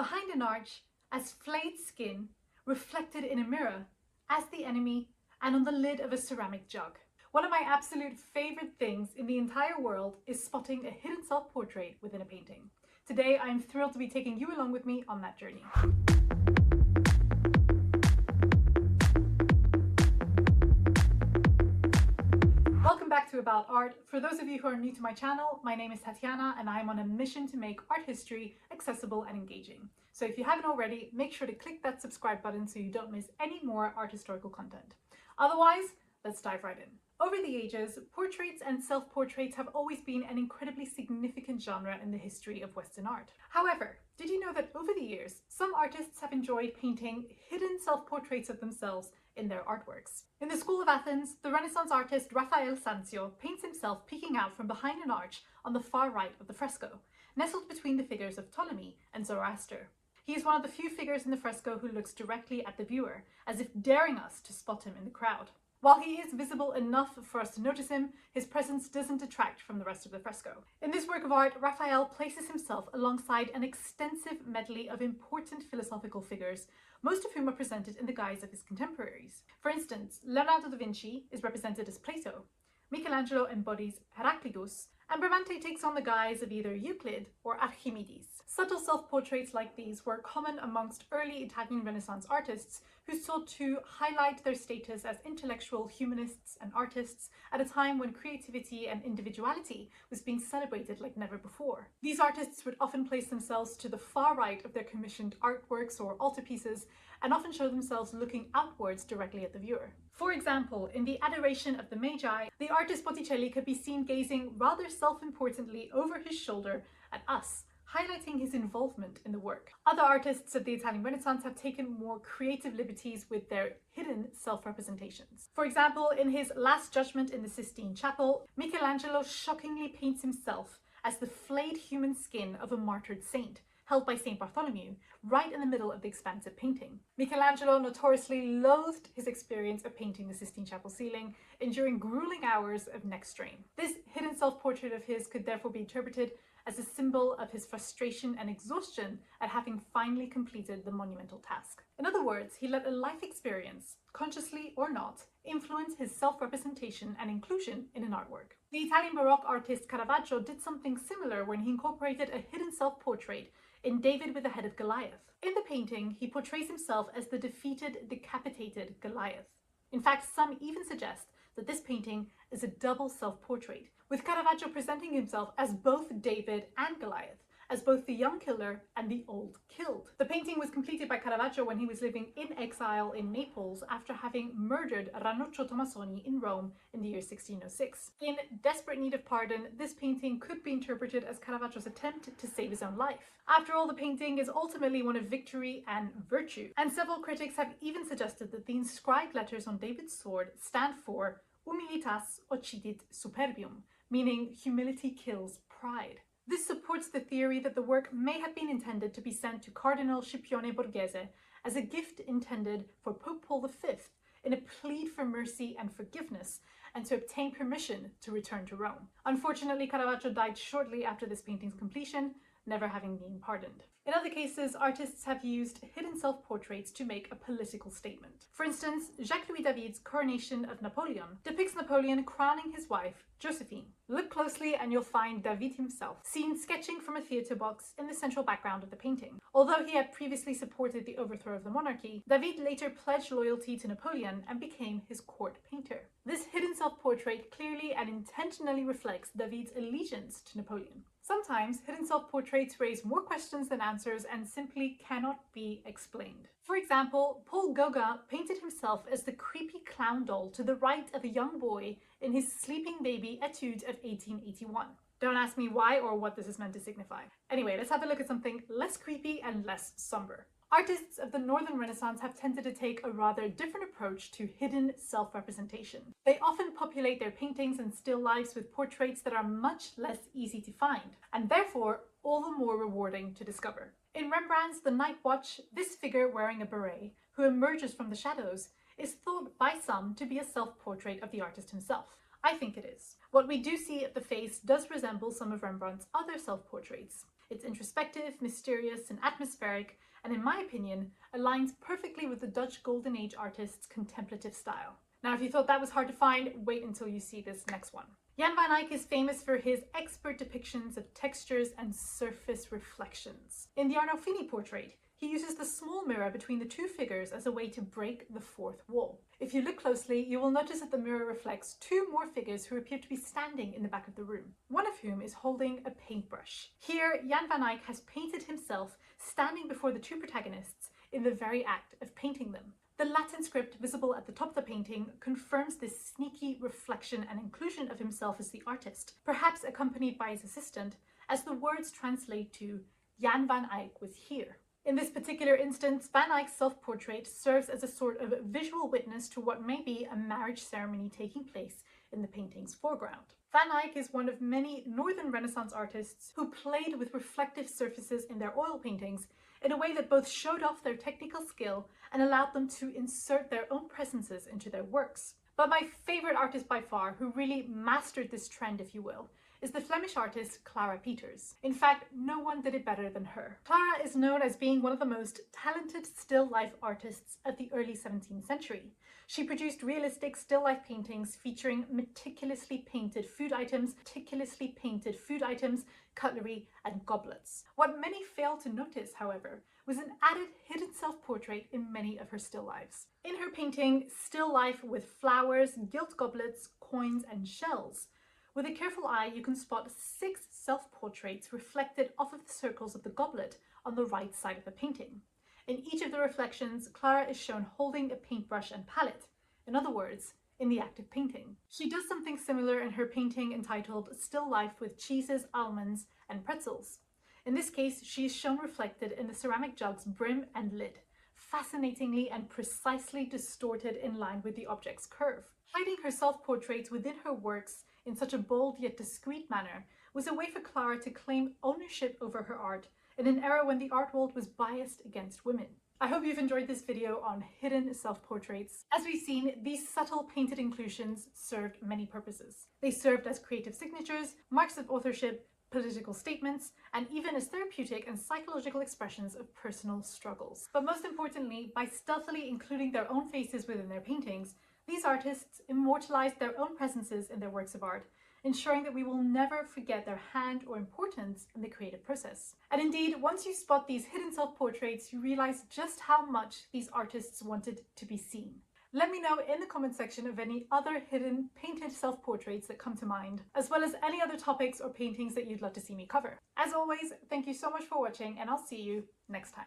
behind an arch, as flayed skin, reflected in a mirror, as the enemy, and on the lid of a ceramic jug. One of my absolute favourite things in the entire world is spotting a hidden self-portrait within a painting. Today I'm thrilled to be taking you along with me on that journey. Welcome back to About Art. For those of you who are new to my channel, my name is Tatiana and I'm on a mission to make art history accessible and engaging. So if you haven't already, make sure to click that subscribe button so you don't miss any more art historical content. Otherwise, let's dive right in. Over the ages, portraits and self-portraits have always been an incredibly significant genre in the history of Western art. However, did you know that over the years, some artists have enjoyed painting hidden self-portraits of themselves in their artworks? In the school of Athens, the Renaissance artist Raphael Sanzio paints himself peeking out from behind an arch on the far right of the fresco, nestled between the figures of Ptolemy and Zoroaster. He is one of the few figures in the fresco who looks directly at the viewer, as if daring us to spot him in the crowd. While he is visible enough for us to notice him, his presence doesn't detract from the rest of the fresco. In this work of art, Raphael places himself alongside an extensive medley of important philosophical figures, most of whom are presented in the guise of his contemporaries. For instance, Leonardo da Vinci is represented as Plato, Michelangelo embodies Heraclitus, and Bramante takes on the guise of either Euclid or Archimedes. Subtle self-portraits like these were common amongst early Italian Renaissance artists who sought to highlight their status as intellectual humanists and artists at a time when creativity and individuality was being celebrated like never before. These artists would often place themselves to the far right of their commissioned artworks or altarpieces and often show themselves looking outwards directly at the viewer. For example, in the Adoration of the Magi, the artist Botticelli could be seen gazing rather self-importantly over his shoulder at us, highlighting his involvement in the work. Other artists of the Italian Renaissance have taken more creative liberties with their hidden self-representations. For example, in his Last Judgment in the Sistine Chapel, Michelangelo shockingly paints himself as the flayed human skin of a martyred saint, held by Saint Bartholomew, right in the middle of the expansive painting. Michelangelo notoriously loathed his experience of painting the Sistine Chapel ceiling, enduring grueling hours of neck strain. This hidden self-portrait of his could therefore be interpreted as a symbol of his frustration and exhaustion at having finally completed the monumental task. In other words, he let a life experience, consciously or not, influence his self-representation and inclusion in an artwork. The Italian Baroque artist Caravaggio did something similar when he incorporated a hidden self-portrait in David with the Head of Goliath. In the painting, he portrays himself as the defeated, decapitated Goliath. In fact, some even suggest that this painting is a double self-portrait, with Caravaggio presenting himself as both David and Goliath, as both the young killer and the old killed. The painting was completed by Caravaggio when he was living in exile in Naples after having murdered Ranuccio Tomassoni in Rome in the year 1606. In desperate need of pardon, this painting could be interpreted as Caravaggio's attempt to save his own life. After all, the painting is ultimately one of victory and virtue, and several critics have even suggested that the inscribed letters on David's sword stand for Humilitas occidit superbium, meaning humility kills pride. This supports the theory that the work may have been intended to be sent to Cardinal Scipione Borghese as a gift intended for Pope Paul V in a plea for mercy and forgiveness and to obtain permission to return to Rome. Unfortunately, Caravaggio died shortly after this painting's completion, never having been pardoned. In other cases, artists have used hidden self-portraits to make a political statement. For instance, Jacques-Louis David's Coronation of Napoleon depicts Napoleon crowning his wife, Josephine. Look closely and you'll find David himself, seen sketching from a theatre box in the central background of the painting. Although he had previously supported the overthrow of the monarchy, David later pledged loyalty to Napoleon and became his court painter. This hidden self-portrait clearly and intentionally reflects David's allegiance to Napoleon. Sometimes hidden self-portraits raise more questions than answers and simply cannot be explained. For example, Paul Gauguin painted himself as the creepy clown doll to the right of a young boy in his Sleeping Baby Etude of 1881. Don't ask me why or what this is meant to signify. Anyway, let's have a look at something less creepy and less somber. Artists of the Northern Renaissance have tended to take a rather different approach to hidden self-representation. They often populate their paintings and still lifes with portraits that are much less easy to find, and therefore all the more rewarding to discover. In Rembrandt's The Night Watch, this figure wearing a beret, who emerges from the shadows, is thought by some to be a self-portrait of the artist himself. I think it is. What we do see at the face does resemble some of Rembrandt's other self-portraits. It's introspective, mysterious, and atmospheric, and in my opinion, aligns perfectly with the Dutch Golden Age artist's contemplative style. Now, if you thought that was hard to find, wait until you see this next one. Jan van Eyck is famous for his expert depictions of textures and surface reflections. In the Arnolfini portrait, he uses the small mirror between the two figures as a way to break the fourth wall. If you look closely, you will notice that the mirror reflects two more figures who appear to be standing in the back of the room, one of whom is holding a paintbrush. Here, Jan van Eyck has painted himself standing before the two protagonists in the very act of painting them. The Latin script visible at the top of the painting confirms this sneaky reflection and inclusion of himself as the artist, perhaps accompanied by his assistant, as the words translate to Jan van Eyck was here. In this particular instance, Van Eyck's self-portrait serves as a sort of visual witness to what may be a marriage ceremony taking place in the painting's foreground. Van Eyck is one of many Northern Renaissance artists who played with reflective surfaces in their oil paintings in a way that both showed off their technical skill and allowed them to insert their own presences into their works. But my favorite artist by far, who really mastered this trend, if you will, is the Flemish artist Clara Peeters. In fact, no one did it better than her. Clara is known as being one of the most talented still life artists of the early 17th century. She produced realistic still life paintings featuring meticulously painted food items, cutlery, and goblets. What many fail to notice, however, was an added hidden self-portrait in many of her still lifes. In her painting, Still Life with Flowers, Gilt Goblets, Coins, and Shells, with a careful eye, you can spot 6 self-portraits reflected off of the circles of the goblet on the right side of the painting. In each of the reflections, Clara is shown holding a paintbrush and palette. In other words, in the act of painting. She does something similar in her painting entitled Still Life with Cheeses, Almonds, and Pretzels. In this case, she is shown reflected in the ceramic jug's brim and lid, fascinatingly and precisely distorted in line with the object's curve. Hiding her self-portraits within her works in such a bold yet discreet manner was a way for Clara to claim ownership over her art in an era when the art world was biased against women. I hope you've enjoyed this video on hidden self-portraits. As we've seen, these subtle painted inclusions served many purposes. They served as creative signatures, marks of authorship, political statements, and even as therapeutic and psychological expressions of personal struggles. But most importantly, by stealthily including their own faces within their paintings, these artists immortalized their own presences in their works of art, ensuring that we will never forget their hand or importance in the creative process. And indeed, once you spot these hidden self-portraits, you realize just how much these artists wanted to be seen. Let me know in the comment section of any other hidden painted self-portraits that come to mind, as well as any other topics or paintings that you'd love to see me cover. As always, thank you so much for watching, and I'll see you next time.